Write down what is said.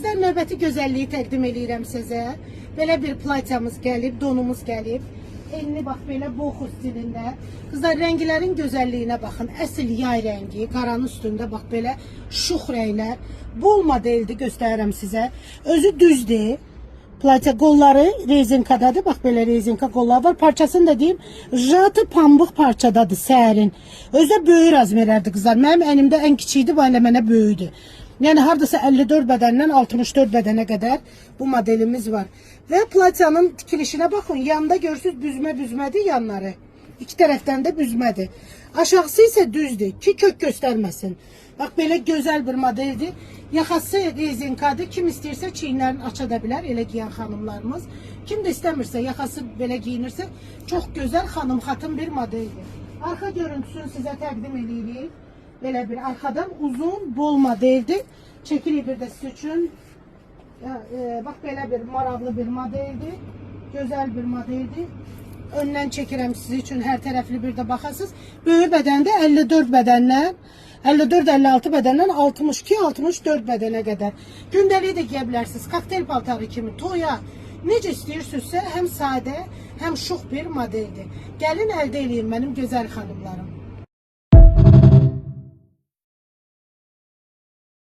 Kızlar, növbəti gözəlliyi təqdim edirəm sizə. Belə bir playçamız gəlib, donumuz gəlib. Enli bax belə boxu stilində. Kızlar, rənglərin gözəlliyinə baxın. Əsl yay rəngi, qaranın üstündə bax belə şux rənglər. Bol modeldir, göstərirəm sizə. Özü düzdür. Playça qolları rezinkadadır. Bax belə rezinka qolları var. Parçasını da deyim, jatı pambıq parçadadır, sərin. Özü də böyük razmerlərdir kızlar. Mənim ənimdə ən kiçiydi, bu elə mənə böyüdür. Yəni hardasa 54 bədəndən 64 bədənə qədər bu modelimiz var. Və playçanın tikilişinə baxın. Yanında görürsünüz büzmədir yanları. İki tərəfdən də büzmədir. Aşağısı isə düzdür ki, kök göstərməsin. Bax belə gözəl bir modeldir. Yaxası rezinkadır. Kim istəyirsə çiyinlərini aça da bilər, elə giyən xanımlarımız. Kim də istəmirsə, yaxası belə giyinirsə, çox gözəl xanım xatın bir modeldir. Arxa görüntüsünü sizə təqdim edirik. Belə bir arxadan uzun, bol modeldir. Çəkirik bir də siz üçün. Bax belə bir maraqlı bir modeldir. Gözəl bir modeldir. Öndən çəkirəm siz üçün, hər tərəfli bir də baxasınız. Böyük bədəndə 54 bədəndən, 54-56 bədəndən 62-64 bədənə qədər. Gündəlik də giyə bilərsiniz. Kokteyl paltarı kimi toya necə istəyirsinizsə, həm sadə, həm şux bir modeldir. Gəlin əldə eləyin mənim gözəl xanımlarım.